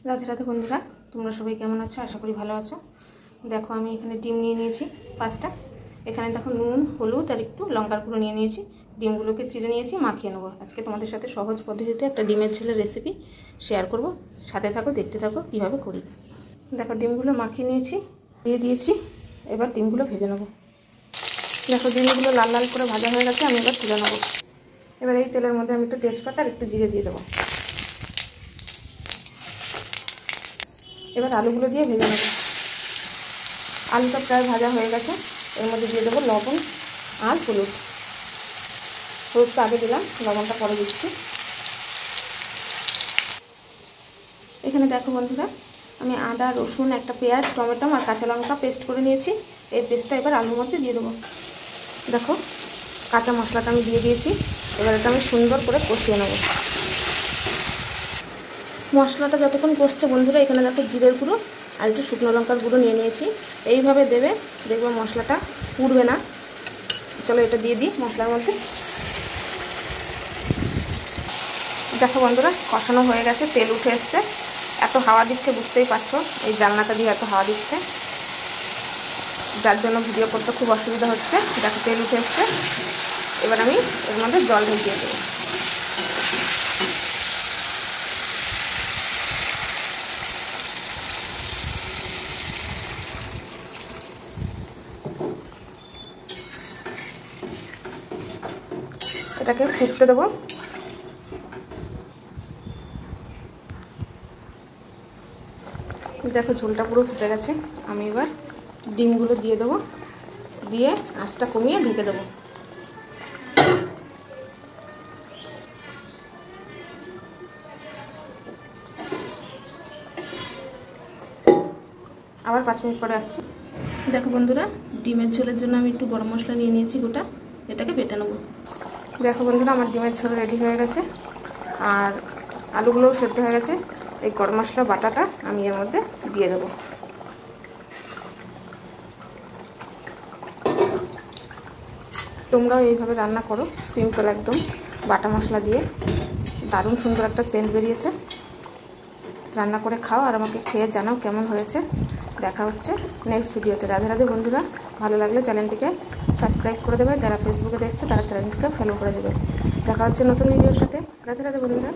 রাধে রাধে বন্ধুরা, তোমরা সবাই কেমন আছো? আশা করি ভালো আছো। দেখো আমি এখানে ডিম নিয়ে নিয়েছি 5টা। এখানে দেখো নুন, হলুদ আর একটু লঙ্কার গুঁড়ো নিয়ে নিয়েছি। ডিমগুলোকে চিড়ে নিয়েছি, মাখিয়ে নেবো। আজকে তোমাদের সাথে সহজ পদ্ধতিতে একটা ডিমের ঝোলের রেসিপি শেয়ার করব। সাথে থাকো, দেখতে থাকো কীভাবে করি। দেখো ডিমগুলো মাখিয়ে নিয়েছি, দিয়ে দিয়েছি। এবার ডিমগুলো ভেজে নেবো। দেখো ডিমগুলো লাল লাল করে ভাজা হয়ে গেছে, আমি এবার তুলে নেবো। এবার এই তেলের মধ্যে আমি একটু তেজপাতা আর একটু জিরে দিয়ে দেবো। এবার আলুগুলো দিয়ে ভেজে নেব। আলুটা প্রায় ভাজা হয়ে গেছে, এর মধ্যে দিয়ে দেবো লবণ আর হলুদ। হলুদটা আগে দিলাম, লবণটা পরে দিচ্ছি। এখানে দেখো বন্ধুরা, আমি আদা, রসুন, একটা পেঁয়াজ, টমেটো আর কাঁচা লঙ্কা পেস্ট করে নিয়েছি। এই পেস্টটা এবার আলুর মধ্যে দিয়ে দেবো। দেখো কাঁচা মশলাটা আমি দিয়ে দিয়েছি। এবার এটা আমি সুন্দর করে কষিয়ে নেব। মশলাটা যতক্ষণ কষছে বন্ধুরা, এখানে দেখো জিরের গুঁড়ো আর একটু শুকনো লঙ্কার গুঁড়ো নিয়ে নিয়েছি। এইভাবে দেবে, দেখবে মশলাটা পুড়বে না। চলো এটা দিয়ে দিই মশলার মধ্যে। দেখো বন্ধুরা, কষানো হয়ে গেছে, তেল উঠে এসছে। এত হাওয়া দিচ্ছে বুঝতেই পারছো, এই জানলাটা দিয়ে এত হাওয়া দিচ্ছে, যার জন্য ভিডিও করতে খুব অসুবিধা হচ্ছে। দেখো তেল উঠে এসছে। এবার আমি এর মধ্যে জল ঢেলে দেবো। এটাকে ফুটতে দেবো। দেখো ঝোলটা পুরো ফুটে গেছে। আমি এবার ডিমগুলো দিয়ে দেবো, দিয়ে আঁচটা কমিয়ে ঢেকে দেবো। আবার 5 মিনিট পরে আসছি। দেখো বন্ধুরা, ডিমের ঝোলের জন্য আমি একটু গরম মশলা নিয়ে নিয়েছি গোটা, এটাকে বেটে নেবো। দেখো বন্ধুরা, আমার ডিমের ঝোল রেডি হয়ে গেছে আর আলুগুলোও সেদ্ধ হয়ে গেছে। এই গরম মশলা বাটাটা আমি এর মধ্যে দিয়ে দেবো। তোমরাও এইভাবে রান্না করো, সিম্পল একদম, বাটা মশলা দিয়ে। দারুণ সুন্দর একটা সেন্ট বেরিয়েছে। রান্না করে খাও আর আমাকে খেয়ে জানাও কেমন হয়েছে। দেখা হচ্ছে নেক্সট ভিডিওতে। রাধে রাধে বন্ধুরা, ভালো লাগলে চ্যানেলটিকে সাবস্ক্রাইব করে দেবে। যারা ফেসবুকে দেখছো তারা চ্যানেলটিকে ফলো করে দেবে। দেখা হচ্ছে নতুন ভিডিওর সাথে। রাধে রাধে বন্ধুরা।